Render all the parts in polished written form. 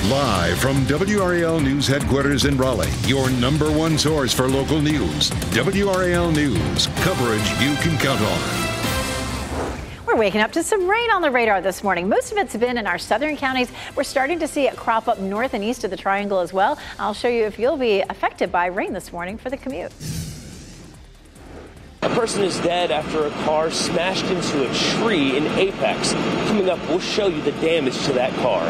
Live from WRAL News headquarters in Raleigh, your number one source for local news. WRAL News, coverage you can count on. We're waking up to some rain on the radar this morning. Most of it's been in our southern counties. We're starting to see it crop up north and east of the triangle as well. I'll show you if you'll be affected by rain this morning for the commute. A person is dead after a car smashed into a tree in Apex. Coming up, we'll show you the damage to that car.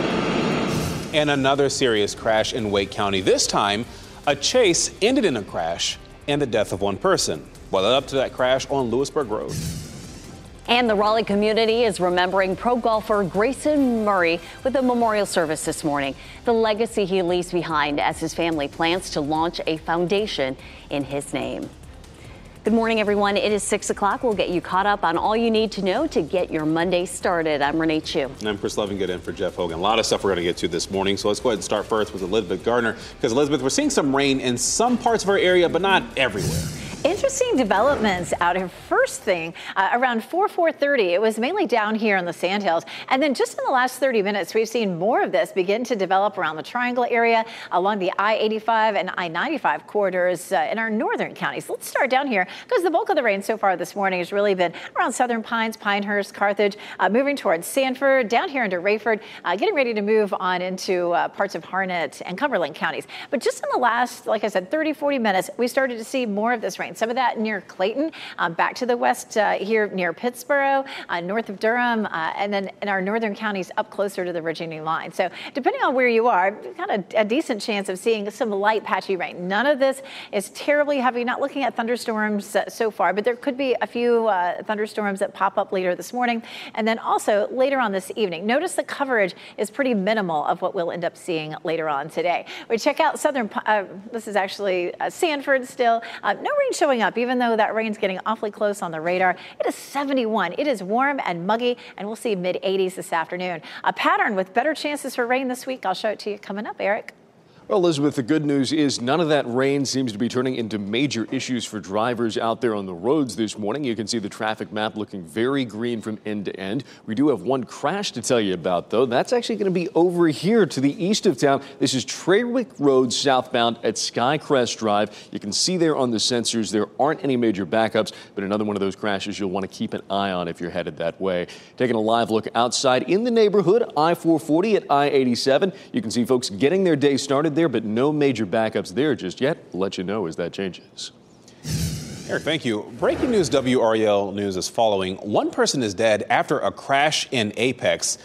And another serious crash in Wake County. This time, a chase ended in a crash and the death of one person. Well, up to that crash on Lewisburg Road. And the Raleigh community is remembering pro golfer Grayson Murray with a memorial service this morning. The legacy he leaves behind as his family plans to launch a foundation in his name. Good morning, everyone. It is 6 o'clock. We'll get you caught up on all you need to know to get your Monday started. I'm Renee Chu. And I'm Chris Loving, good in for Jeff Hogan. A lot of stuff we're going to get to this morning. So let's go ahead and start first with Elizabeth Gardner. Because, Elizabeth, we're seeing some rain in some parts of our area, but not everywhere. Interesting developments out here. First thing, around 4:30, it was mainly down here in the Sandhills. And then just in the last 30 minutes, we've seen more of this begin to develop around the Triangle area, along the I-85 and I-95 corridors in our northern counties. Let's start down here because the bulk of the rain so far this morning has really been around Southern Pines, Pinehurst, Carthage, moving towards Sanford, down here into Rayford, getting ready to move on into parts of Harnett and Cumberland counties. But just in the last, like I said, 30-40 minutes, we started to see more of this rain. Some of that near Clayton, back to the west here near Pittsboro, north of Durham, and then in our northern counties up closer to the Virginia line. So depending on where you are, you've got a decent chance of seeing some light patchy rain. None of this is terribly heavy. Not looking at thunderstorms so far, but there could be a few thunderstorms that pop up later this morning. And then also later on this evening. Notice the coverage is pretty minimal of what we'll end up seeing later on today. We check out this is actually Sanford still. No rain showing up, even though that rain's getting awfully close on the radar. It is 71. It is warm and muggy, and we'll see mid-80s this afternoon. A pattern with better chances for rain this week. I'll show it to you coming up, Eric. Well, Elizabeth, the good news is none of that rain seems to be turning into major issues for drivers out there on the roads this morning. You can see the traffic map looking very green from end to end. We do have one crash to tell you about, though. That's actually going to be over here to the east of town. This is Tradewick Road southbound at Skycrest Drive. You can see there on the sensors there aren't any major backups, but another one of those crashes you'll want to keep an eye on if you're headed that way. Taking a live look outside in the neighborhood, I-440 at I-87. You can see folks getting their day started there, but no major backups there just yet. We'll let you know as that changes. Eric, thank you. Breaking news, WRAL News is following. One person is dead after a crash in Apex.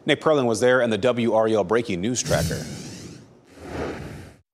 Nick Perlin was there in the WRAL Breaking News Tracker.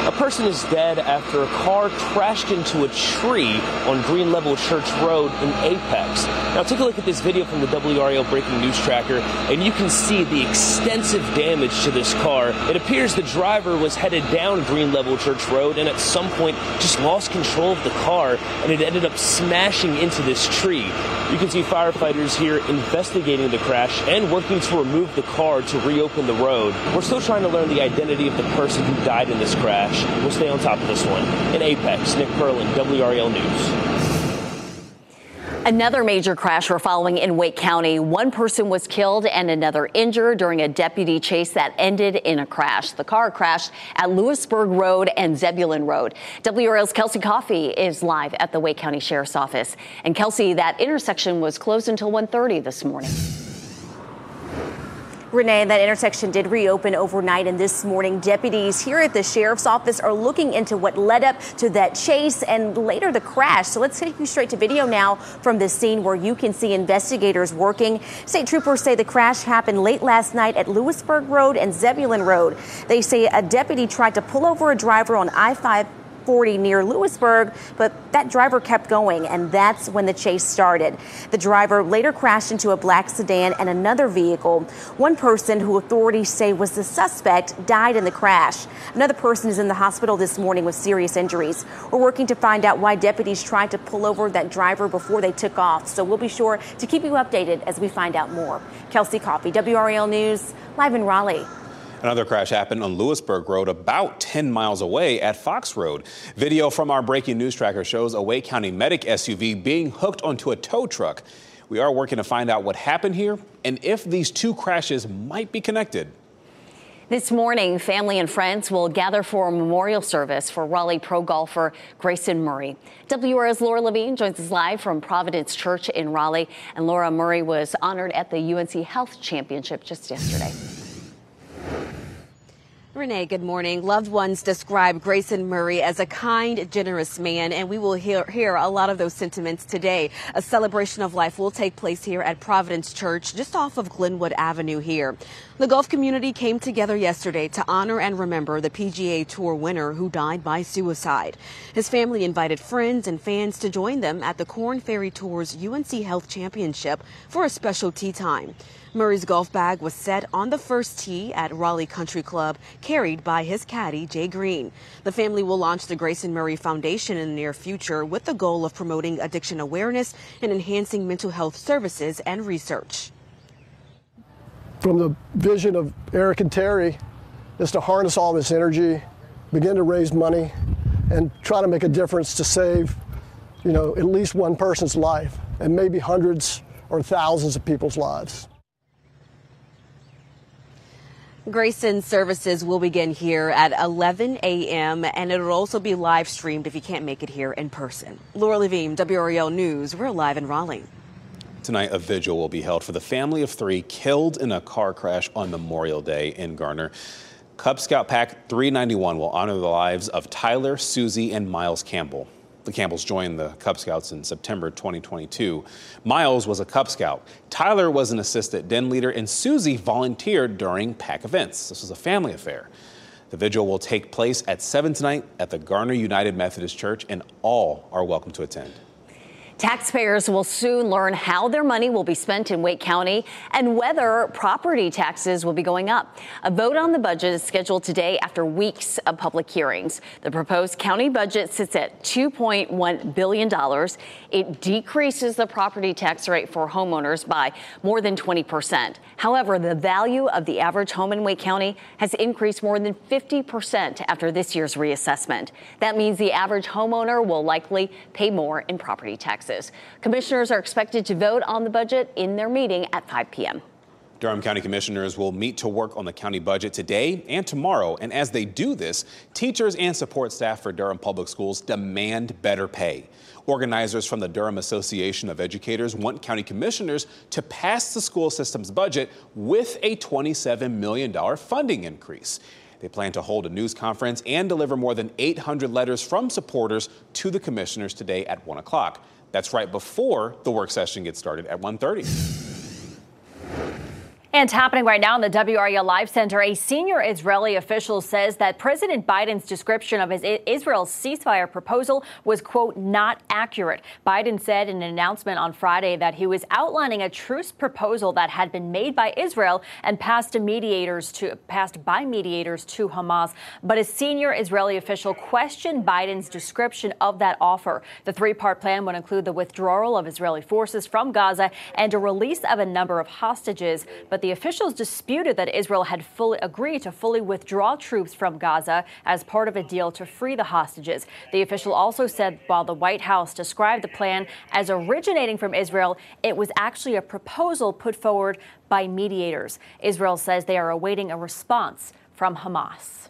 A person is dead after a car crashed into a tree on Green Level Church Road in Apex. Now take a look at this video from the WRAL Breaking News Tracker, and you can see the extensive damage to this car. It appears the driver was headed down Green Level Church Road and at some point just lost control of the car, and it ended up smashing into this tree. You can see firefighters here investigating the crash and working to remove the car to reopen the road. We're still trying to learn the identity of the person who died in this crash. We'll stay on top of this one. In Apex, Nick Perlin, WRAL News. Another major crash we're following in Wake County. One person was killed and another injured during a deputy chase that ended in a crash. The car crashed at Lewisburg Road and Zebulon Road. WRAL's Kelsey Coffey is live at the Wake County Sheriff's Office. And Kelsey, that intersection was closed until 1:30 this morning. Renee, that intersection did reopen overnight, and this morning deputies here at the sheriff's office are looking into what led up to that chase and later the crash. So let's take you straight to video now from the scene where you can see investigators working. State troopers say the crash happened late last night at Lewisburg Road and Zebulon Road. They say a deputy tried to pull over a driver on I-540 near Lewisburg, but that driver kept going, and that's when the chase started. The driver later crashed into a black sedan and another vehicle. One person, who authorities say was the suspect, died in the crash. Another person is in the hospital this morning with serious injuries. We're working to find out why deputies tried to pull over that driver before they took off, so we'll be sure to keep you updated as we find out more. Kelsey Coffey, WRAL News, live in Raleigh. Another crash happened on Lewisburg Road about 10 miles away at Fox Road. Video from our Breaking News Tracker shows a Wake County Medic SUV being hooked onto a tow truck. We are working to find out what happened here and if these two crashes might be connected. This morning, family and friends will gather for a memorial service for Raleigh pro golfer Grayson Murray. WRAL's Laura Levine joins us live from Providence Church in Raleigh. And Laura, Murray was honored at the UNC Health Championship just yesterday. Renee, good morning. Loved ones describe Grayson Murray as a kind, generous man, and we will hear a lot of those sentiments today. A celebration of life will take place here at Providence Church, just off of Glenwood Avenue here. The golf community came together yesterday to honor and remember the PGA Tour winner who died by suicide. His family invited friends and fans to join them at the Korn Ferry Tour's UNC Health Championship for a special tee time. Murray's golf bag was set on the first tee at Raleigh Country Club, carried by his caddy, Jay Green. The family will launch the Grayson Murray Foundation in the near future with the goal of promoting addiction awareness and enhancing mental health services and research. From the vision of Eric and Terry is to harness all this energy, begin to raise money, and try to make a difference to save, at least one person's life, and maybe hundreds or thousands of people's lives. Grayson's services will begin here at 11 a.m. and it will also be live streamed if you can't make it here in person. Laura Levine, WRAL News. We're live in Raleigh. Tonight, a vigil will be held for the family of 3 killed in a car crash on Memorial Day in Garner. Cub Scout Pack 391 will honor the lives of Tyler, Susie, and Miles Campbell. The Campbells joined the Cub Scouts in September 2022. Miles was a Cub Scout. Tyler was an assistant den leader, and Susie volunteered during pack events. This was a family affair. The vigil will take place at 7 tonight at the Garner United Methodist Church, and all are welcome to attend. Taxpayers will soon learn how their money will be spent in Wake County and whether property taxes will be going up. A vote on the budget is scheduled today after weeks of public hearings. The proposed county budget sits at $2.1 billion. It decreases the property tax rate for homeowners by more than 20%. However, the value of the average home in Wake County has increased more than 50% after this year's reassessment. That means the average homeowner will likely pay more in property taxes. Commissioners are expected to vote on the budget in their meeting at 5 p.m. Durham County Commissioners will meet to work on the county budget today and tomorrow. And as they do this, teachers and support staff for Durham Public Schools demand better pay. Organizers from the Durham Association of Educators want county commissioners to pass the school system's budget with a $27 million funding increase. They plan to hold a news conference and deliver more than 800 letters from supporters to the commissioners today at 1 o'clock. That's right before the work session gets started at 1:30. And happening right now in the WRAL Live Center, a senior Israeli official says that President Biden's description of Israel's ceasefire proposal was, quote, not accurate. Biden said in an announcement on Friday that he was outlining a truce proposal that had been made by Israel and passed by mediators to Hamas. But a senior Israeli official questioned Biden's description of that offer. The 3-part plan would include the withdrawal of Israeli forces from Gaza and a release of a number of hostages. But the officials disputed that Israel had fully agreed to fully withdraw troops from Gaza as part of a deal to free the hostages. The official also said while the White House described the plan as originating from Israel, it was actually a proposal put forward by mediators. Israel says they are awaiting a response from Hamas.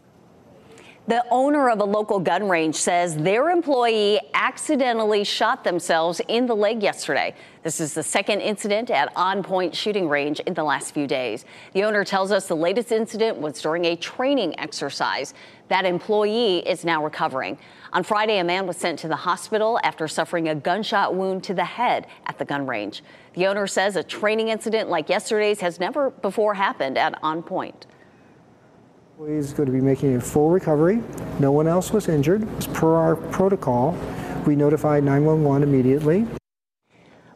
The owner of a local gun range says their employee accidentally shot themselves in the leg yesterday. This is the second incident at On Point shooting range in the last few days. The owner tells us the latest incident was during a training exercise. That employee is now recovering. On Friday, a man was sent to the hospital after suffering a gunshot wound to the head at the gun range. The owner says a training incident like yesterday's has never before happened at On Point. He's going to be making a full recovery. No one else was injured. As per our protocol, we notified 911 immediately.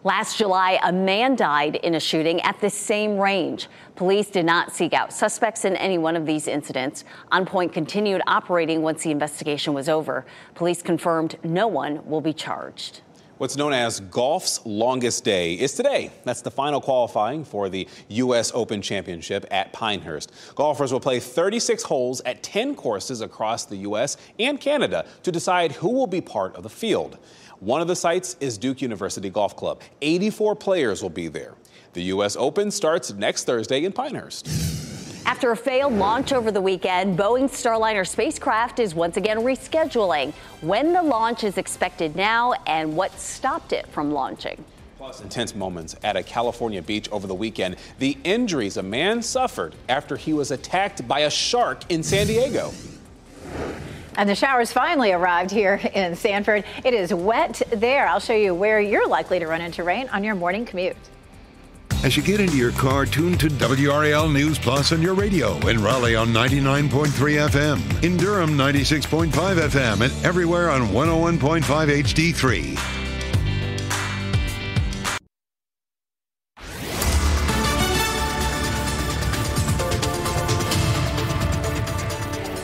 Last July, a man died in a shooting at the same range. Police did not seek out suspects in any one of these incidents. On Point continued operating once the investigation was over. Police confirmed no one will be charged. What's known as golf's longest day is today. That's the final qualifying for the U.S. Open Championship at Pinehurst. Golfers will play 36 holes at 10 courses across the U.S. and Canada to decide who will be part of the field. One of the sites is Duke University Golf Club. 84 players will be there. The U.S. Open starts next Thursday in Pinehurst. After a failed launch over the weekend, Boeing's Starliner spacecraft is once again rescheduling. When the launch is expected now and what stopped it from launching. Plus, intense moments at a California beach over the weekend. The injuries a man suffered after he was attacked by a shark in San Diego. And the showers finally arrived here in Sanford. It is wet there. I'll show you where you're likely to run into rain on your morning commute. As you get into your car, tune to WRAL News Plus on your radio. In Raleigh on 99.3 FM. In Durham, 96.5 FM. And everywhere on 101.5 HD3.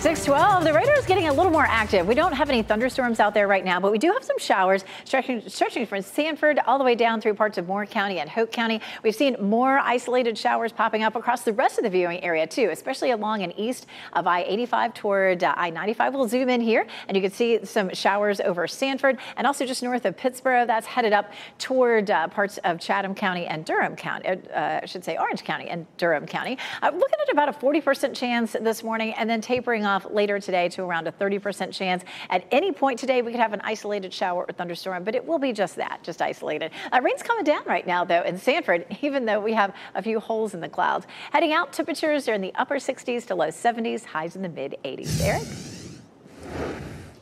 6:12. The radar is getting a little more active. We don't have any thunderstorms out there right now, but we do have some showers stretching from Sanford all the way down through parts of Moore County and Hoke County. We've seen more isolated showers popping up across the rest of the viewing area, too, especially along and east of I-85 toward I-95. We'll zoom in here, and you can see some showers over Sanford and also just north of Pittsburgh. That's headed up toward parts of Chatham County and Durham County, I should say Orange County and Durham County. Looking at about a 40% chance this morning and then tapering off later today to around a 30% chance. At any point today, we could have an isolated shower or thunderstorm, but it will be just that, just isolated. Rain's coming down right now, though, in Sanford, even though we have a few holes in the clouds. Heading out, temperatures are in the upper 60s to low 70s, highs in the mid 80s. Eric?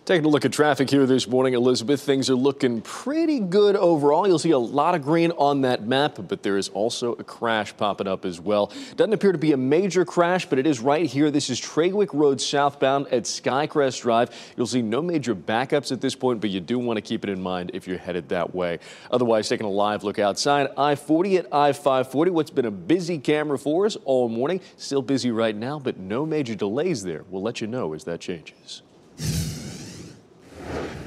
Taking a look at traffic here this morning, Elizabeth, things are looking pretty good overall. You'll see a lot of green on that map, but there is also a crash popping up as well. Doesn't appear to be a major crash, but it is right here. This is Trawick Road southbound at Skycrest Drive. You'll see no major backups at this point, but you do want to keep it in mind if you're headed that way. Otherwise, taking a live look outside, I-40 at I-540. What's been a busy camera for us all morning. Still busy right now, but no major delays there. We'll let you know as that changes.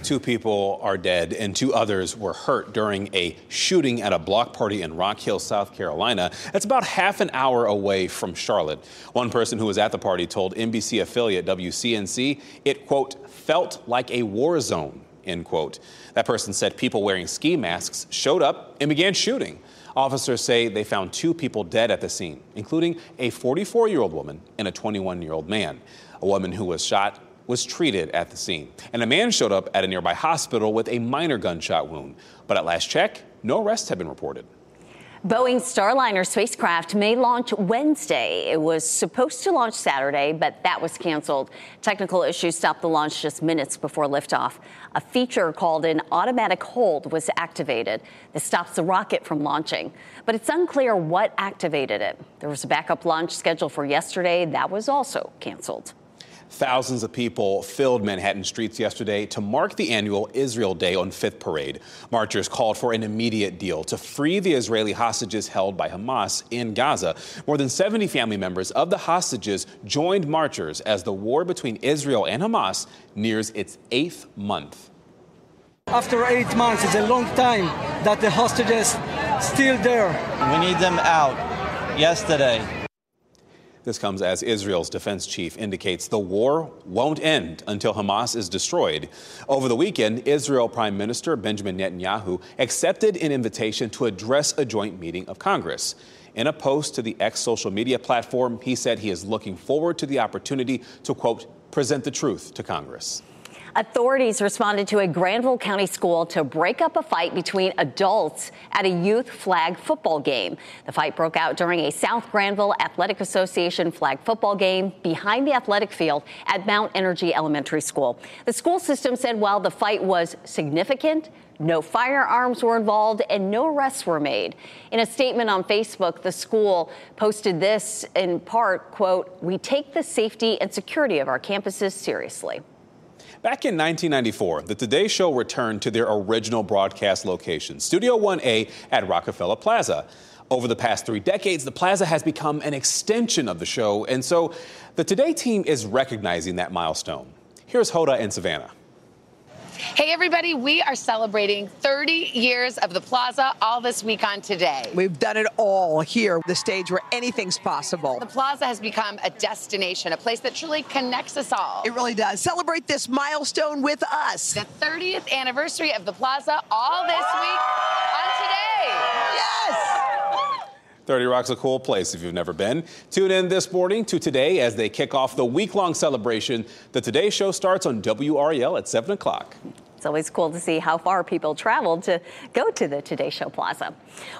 2 people are dead and 2 others were hurt during a shooting at a block party in Rock Hill, South Carolina. That's about half an hour away from Charlotte. One person who was at the party told NBC affiliate WCNC it, quote, felt like a war zone, end quote. That person said people wearing ski masks showed up and began shooting. Officers say they found 2 people dead at the scene, including a 44-year-old woman and a 21-year-old man. A woman who was shot was treated at the scene. And a man showed up at a nearby hospital with a minor gunshot wound. But at last check, no arrests have been reported. Boeing's Starliner spacecraft may launch Wednesday. It was supposed to launch Saturday, but that was canceled. Technical issues stopped the launch just minutes before liftoff. A feature called an automatic hold was activated. This stops the rocket from launching, but it's unclear what activated it. There was a backup launch scheduled for yesterday. That was also canceled. Thousands of people filled Manhattan streets yesterday to mark the annual Israel Day on 5th Parade. Marchers called for an immediate deal to free the Israeli hostages held by Hamas in Gaza. More than 70 family members of the hostages joined marchers as the war between Israel and Hamas nears its 8th month. After 8 months, it's a long time that the hostages still there. We need them out yesterday. This comes as Israel's defense chief indicates the war won't end until Hamas is destroyed. Over the weekend, Israel Prime Minister Benjamin Netanyahu accepted an invitation to address a joint meeting of Congress. In a post to the X social media platform, he said he is looking forward to the opportunity to, quote, present the truth to Congress. Authorities responded to a Granville County school to break up a fight between adults at a youth flag football game. The fight broke out during a South Granville Athletic Association flag football game behind the athletic field at Mount Energy Elementary School. The school system said while the fight was significant, no firearms were involved and no arrests were made. In a statement on Facebook, the school posted this in part, quote, "We take the safety and security of our campuses seriously." Back in 1994, the Today Show returned to their original broadcast location, Studio 1A at Rockefeller Plaza. Over the past 3 decades, the plaza has become an extension of the show, and so the Today team is recognizing that milestone. Here's Hoda in Savannah. Hey, everybody, we are celebrating 30 years of the Plaza all this week on Today. We've done it all here, the stage where anything's possible. The Plaza has become a destination, a place that truly connects us all. It really does. Celebrate this milestone with us. The 30th anniversary of the Plaza all this week on Today. Yes! 30 Rock's a cool place if you've never been. Tune in this morning to Today as they kick off the week-long celebration. The Today Show starts on WRAL at 7 o'clock. It's always cool to see how far people traveled to go to the Today Show Plaza.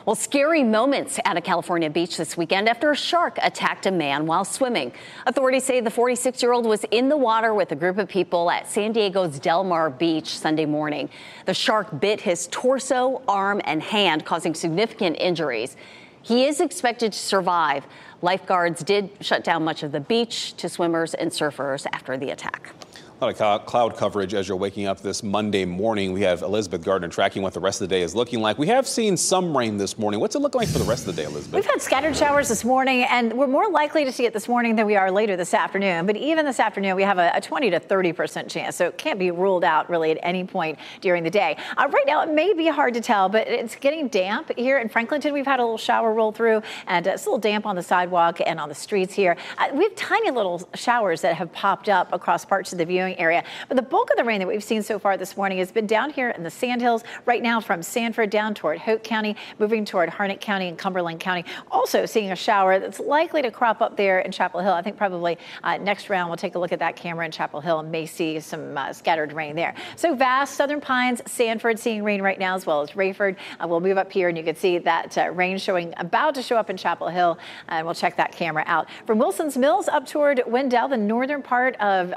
Well, scary moments at a California beach this weekend after a shark attacked a man while swimming. Authorities say the 46-year-old was in the water with a group of people at San Diego's Del Mar Beach Sunday morning. The shark bit his torso, arm, and hand, causing significant injuries. He is expected to survive. Lifeguards did shut down much of the beach to swimmers and surfers after the attack. A lot of cloud coverage as you're waking up this Monday morning. We have Elizabeth Gardner tracking what the rest of the day is looking like. We have seen some rain this morning. What's it look like for the rest of the day, Elizabeth? We've had scattered showers this morning, and we're more likely to see it this morning than we are later this afternoon. But even this afternoon, we have a 20 to 30% chance, so it can't be ruled out really at any point during the day. Right now, it may be hard to tell, but it's getting damp here in Franklinton. We've had a little shower roll through, and it's a little damp on the sidewalk and on the streets here. We have tiny little showers that have popped up across parts of the viewing area. But the bulk of the rain that we've seen so far this morning has been down here in the Sandhills, right now from Sanford down toward Hoke County, moving toward Harnett County and Cumberland County. Also seeing a shower that's likely to crop up there in Chapel Hill. I think probably next round we'll take a look at that camera in Chapel Hill and may see some scattered rain there. So vast, Southern Pines, Sanford seeing rain right now, as well as Rayford. We'll move up here and you can see that rain showing about to show up in Chapel Hill, and we'll check that camera out. From Wilson's Mills up toward Wendell, the northern part of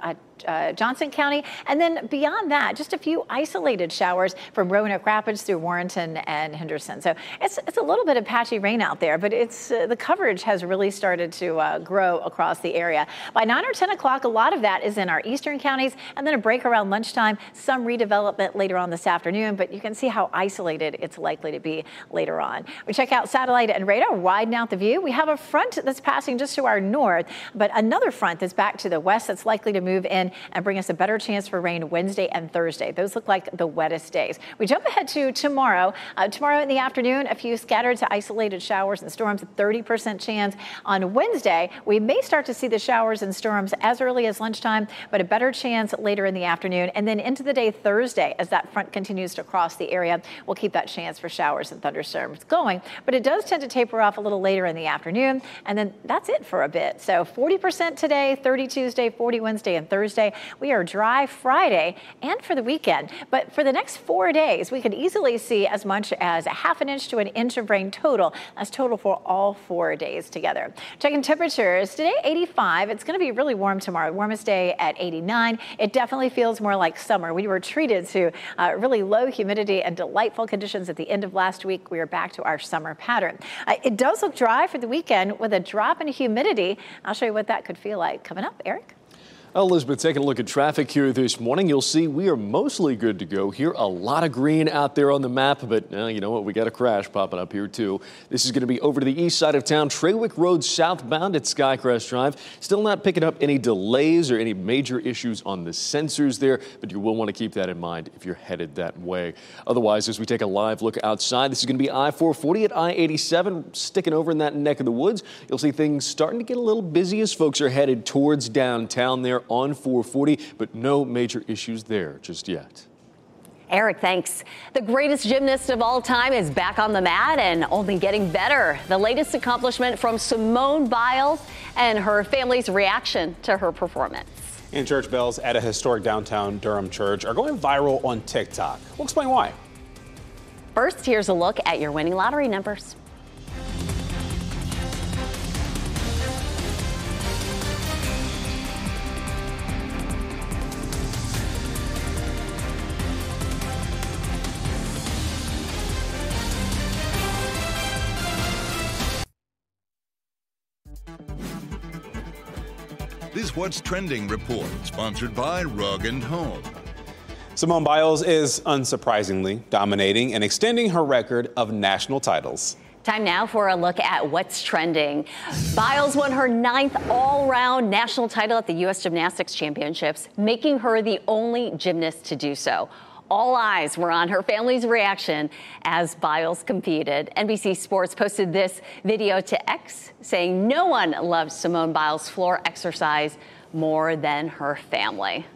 Johnson County, and then beyond that, just a few isolated showers from Roanoke Rapids through Warrenton and Henderson. So it's a little bit of patchy rain out there, but it's the coverage has really started to grow across the area. By 9 or 10 o'clock, a lot of that is in our eastern counties, and then a break around lunchtime, some redevelopment later on this afternoon, but you can see how isolated it's likely to be later on. We check out satellite and radar, widen out the view. We have a front that's passing just to our north, but another front that's back to the west that's likely to move in and bring us a better chance for rain Wednesday and Thursday. Those look like the wettest days. We jump ahead to tomorrow. Tomorrow in the afternoon, a few scattered to isolated showers and storms, 30% chance. On Wednesday, we may start to see the showers and storms as early as lunchtime, but a better chance later in the afternoon. And then into the day Thursday, as that front continues to cross the area, we'll keep that chance for showers and thunderstorms going. But it does tend to taper off a little later in the afternoon, and then that's it for a bit. So 40% today, 30 Tuesday, 40 Wednesday and Thursday. We are dry Friday and for the weekend. But for the next 4 days, we could easily see as much as a half an inch to an inch of rain total. That's total for all 4 days together. Checking temperatures today, 85. It's going to be really warm tomorrow. Warmest day at 89. It definitely feels more like summer. We were treated to really low humidity and delightful conditions at the end of last week. We are back to our summer pattern. It does look dry for the weekend with a drop in humidity. I'll show you what that could feel like coming up. Eric? Elizabeth, taking a look at traffic here this morning, you'll see we are mostly good to go here. A lot of green out there on the map, but you know what? We got a crash popping up here, too. This is going to be over to the east side of town, Trawick Road southbound at Skycrest Drive. Still not picking up any delays or any major issues on the sensors there, but you will want to keep that in mind if you're headed that way. Otherwise, as we take a live look outside, this is going to be I-440 at I-87, sticking over in that neck of the woods. You'll see things starting to get a little busy as folks are headed towards downtown there on 440, but no major issues there just yet. Eric, thanks. The greatest gymnast of all time is back on the mat and only getting better. The latest accomplishment from Simone Biles and her family's reaction to her performance. And church bells at a historic downtown Durham church are going viral on TikTok. We'll explain why. First, here's a look at your winning lottery numbers. This What's Trending report, sponsored by Rug & Home. Simone Biles is unsurprisingly dominating and extending her record of national titles. Time now for a look at what's trending. Biles won her 9th all-round national title at the U.S. Gymnastics Championships, making her the only gymnast to do so. All eyes were on her family's reaction as Biles competed. NBC Sports posted this video to X saying no one loves Simone Biles' floor exercise more than her family.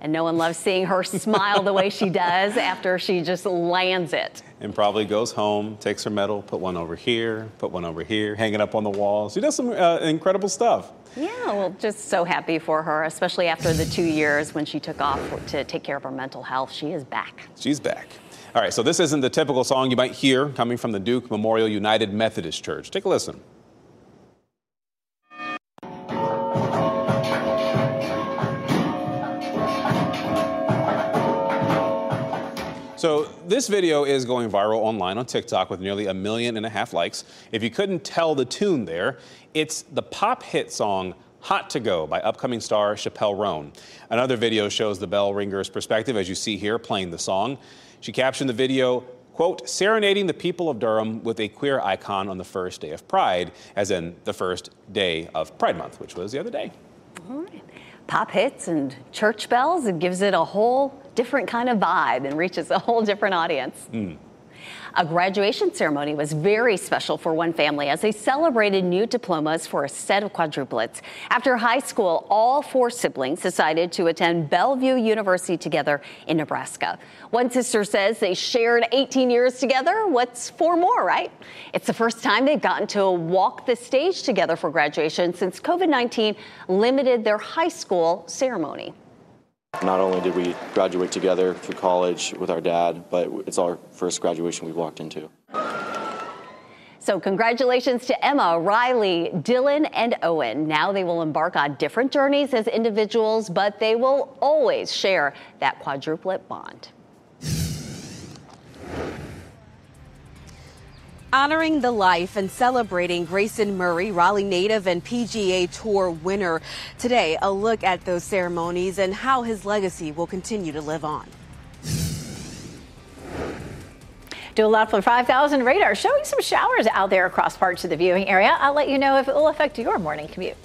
And no one loves seeing her smile the way she does after she just lands it. And probably goes home, takes her medal, put one over here, hang it up on the wall. She does some incredible stuff. Yeah, well, just so happy for her, especially after the 2 years when she took off to take care of her mental health. She is back. She's back. All right, so this isn't the typical song you might hear coming from the Duke Memorial United Methodist Church. Take a listen. So this video is going viral online on TikTok with nearly 1.5 million likes. If you couldn't tell the tune there, it's the pop hit song Hot to Go by upcoming star Chappelle Roan. Another video shows the bell ringer's perspective, as you see here, playing the song. She captioned the video, quote, serenading the people of Durham with a queer icon on the first day of Pride, as in the first day of Pride Month, which was the other day. All right. Pop hits and church bells, it gives it a whole different kind of vibe and reaches a whole different audience. A graduation ceremony was very special for one family as they celebrated new diplomas for a set of quadruplets. After high school, all 4 siblings decided to attend Bellevue University together in Nebraska. One sister says they shared 18 years together. What's 4 more, right? It's the first time they've gotten to walk the stage together for graduation since COVID-19 limited their high school ceremony. Not only did we graduate together through college with our dad, but it's our first graduation we've walked into. So congratulations to Emma, Riley, Dylan, and Owen. Now they will embark on different journeys as individuals, but they will always share that quadruplet bond. Honoring the life and celebrating Grayson Murray, Raleigh native and PGA Tour winner. Today, a look at those ceremonies and how his legacy will continue to live on. Do a lot for 5,000 radar showing some showers out there across parts of the viewing area. I'll let you know if it will affect your morning commute.